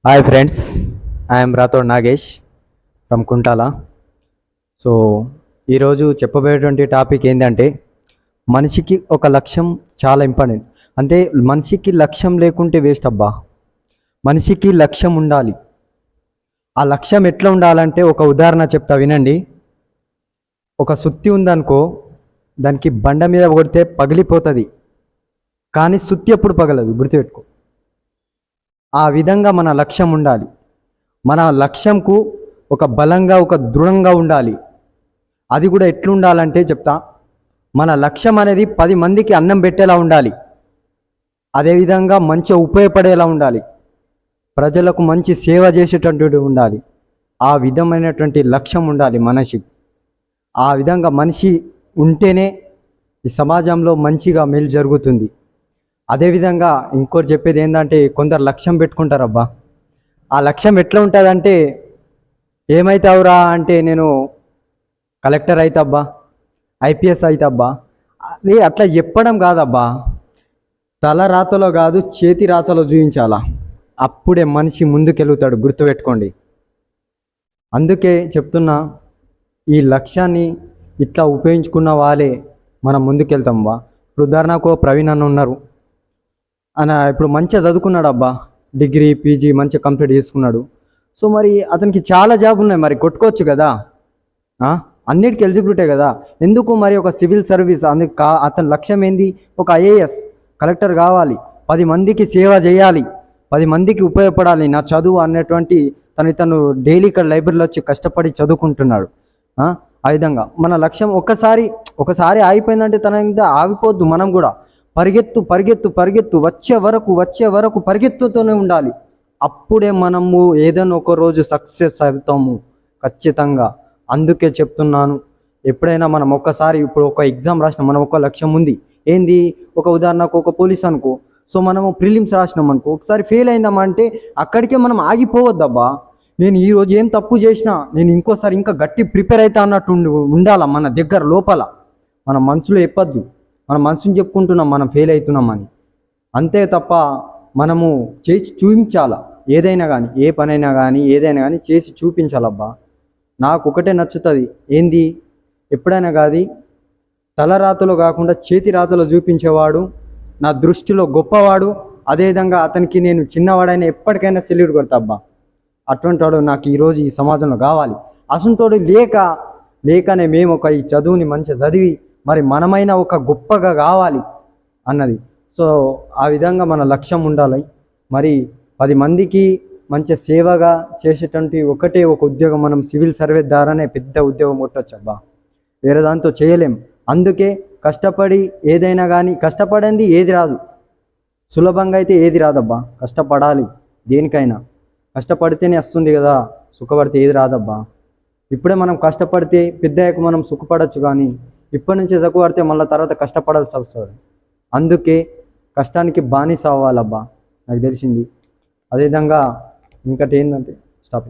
Hi friends, I'm Rathod Nagesh from Kuntala. So ఈరోజు చెప్పబోయేటువంటి topic ఏంటంటే మనిషికి ఒక లక్ష్యం చాలా ఇంపార్టెంట్. అంటే మనిషికి లక్ష్యం లేకుంటే వేస్ట్ అబ్బా. మనిషికి లక్ష్యం ఉండాలి. ఆ లక్ష్యం ఎట్లా ఉండాలంటే ఒక ఉదాహరణ చెప్తా వినండి. ఒక సుత్తి ఉందనుకో, దానికి బండ మీద కొడితే పగిలిపోతుంది, కానీ సుత్తి ఎప్పుడు పగలదు, గుర్తుపెట్టుకో. ఆ విధంగా మన లక్ష్యం ఉండాలి. మన లక్ష్యంకు ఒక బలంగా ఒక దృఢంగా ఉండాలి. అది కూడా ఎట్లుండాలంటే చెప్తా. మన లక్ష్యం అనేది 10 మందికి అన్నం పెట్టేలా ఉండాలి. అదేవిధంగా మంచిగా ఉపయోగపడేలా ఉండాలి. ప్రజలకు మంచి సేవ చేసేటటువంటి ఉండాలి. ఆ విధమైనటువంటి లక్ష్యం ఉండాలి మనిషికి. ఆ విధంగా మనిషి ఉంటేనే ఈ సమాజంలో మంచిగా మేలు జరుగుతుంది. అదేవిధంగా ఇంకోటి చెప్పేది ఏంటంటే, కొందరు లక్ష్యం పెట్టుకుంటారబ్బా. ఆ లక్ష్యం ఎట్లా ఉంటుందంటే, ఏమవుతావురా అంటే నేను కలెక్టర్ అవుతాబ్బా, ఐపీఎస్ అవుతాబ్బా. అది అట్లా చెప్పడం కాదబ్బా. తల రాతలో కాదు, చేతి రాతలో చూపించాలా. అప్పుడే మనిషి ముందుకెళ్తాడు, గుర్తుపెట్టుకోండి. అందుకే చెప్తున్నా, ఈ లక్ష్యాన్ని ఇట్లా ఉపయోగించుకున్న వాళ్ళే మనం ముందుకెళ్తాం బా. ఇప్పుడు ఉదాహరణకు ప్రవీణ్ అన్న ఉన్నారు. ఇప్పుడు మంచిగా చదువుకున్నాడు అబ్బా, డిగ్రీ పీజీ మంచిగా కంప్లీట్ చేసుకున్నాడు. సో మరి అతనికి చాలా జాబ్ ఉన్నాయి, మరి కొట్టుకోవచ్చు కదా. అన్నిటికీ ఎలిజిబిలిటీ కదా. ఎందుకు మరి ఒక సివిల్ సర్వీస్ అందుకు అతని లక్ష్యం ఏంది, ఒక ఐఏఎస్ కలెక్టర్ కావాలి, 10 మందికి సేవ చేయాలి, 10 మందికి ఉపయోగపడాలి నా చదువు అన్నటువంటి తను డైలీ ఇక్కడ లైబ్రరీలో వచ్చి కష్టపడి చదువుకుంటున్నాడు. ఆ విధంగా మన లక్ష్యం ఒకసారి ఆగిపోయిందంటే తన మీద ఆగిపోద్దు. మనం కూడా పరిగెత్తు పరిగెత్తు పరిగెత్తు వచ్చే వరకు పరిగెత్తుతూనే ఉండాలి. అప్పుడే మనము ఏదైనా ఒక రోజు సక్సెస్ అవుతాము ఖచ్చితంగా. అందుకే చెప్తున్నాను, ఎప్పుడైనా మనం ఇప్పుడు ఒక ఎగ్జామ్ రాసిన మనం ఒక లక్ష్యం ఉంది. ఏంది, ఒక ఉదాహరణకు ఒక పోలీస్ అనుకో. సో మనము ప్రిలిమ్స్ రాసినాం అనుకో, ఒకసారి ఫెయిల్ అయిందామంటే అక్కడికే మనం ఆగిపోవద్దబ్బా. నేను ఈరోజు ఏం తప్పు చేసినా నేను ఇంకోసారి ఇంకా గట్టి ప్రిపేర్ అవుతా అన్నట్టు ఉండాలా. మన దగ్గర లోపల మన మనసులో చెప్పద్దు. మన మనసుని చెప్పుకుంటున్నాం మనం ఫెయిల్ అవుతున్నామని, అంతే తప్ప మనము చేసి చూపించాలా. ఏదైనా కానీ, ఏ పనైనా కానీ, ఏదైనా కానీ చేసి చూపించాలబ్బా. నాకు ఒకటే నచ్చుతుంది, ఏంది, ఎప్పుడైనా కాదు తలరాతలో కాకుండా చేతి రాతలో చూపించేవాడు నా దృష్టిలో గొప్పవాడు. అదేవిధంగా అతనికి నేను చిన్నవాడైనా ఎప్పటికైనా సెల్యూట్ కొడతాబ్బా. అటువంటి వాడు నాకు ఈరోజు ఈ సమాజంలో కావాలి. అసంతోడు లేకనే మేము ఈ చదువుని మంచిగా చదివి మరి మనమైన ఒక గొప్పగా కావాలి అన్నది. సో ఆ విధంగా మన లక్ష్యం ఉండాలి. మరి 10 మందికి మంచి సేవగా చేసేటువంటి ఒకటే ఒక ఉద్యోగం, మనం సివిల్ సర్వీస్ ద్వారానే పెద్ద ఉద్యోగం కొట్టొచ్చబ్బా. వేరే దాంతో చేయలేం. అందుకే కష్టపడి ఏదైనా కానీ, కష్టపడింది ఏది రాదు, సులభంగా అయితే ఏది రాదబ్బా. కష్టపడాలి, దేనికైనా కష్టపడితేనే వస్తుంది కదా. సుఖపడితే ఏది రాదబ్బా. ఇప్పుడే మనం కష్టపడితే పెద్దయ్యాక మనం సుఖపడవచ్చు, కానీ ఇప్పటి నుంచే సుఖపడితే మళ్ళీ తర్వాత కష్టపడాల్సి వస్తుంది. అందుకే కష్టానికి బానిస అవ్వాలబ్బా, నాకు తెలిసింది. అదేవిధంగా ఇంకటి ఏంటంటే స్టాప్.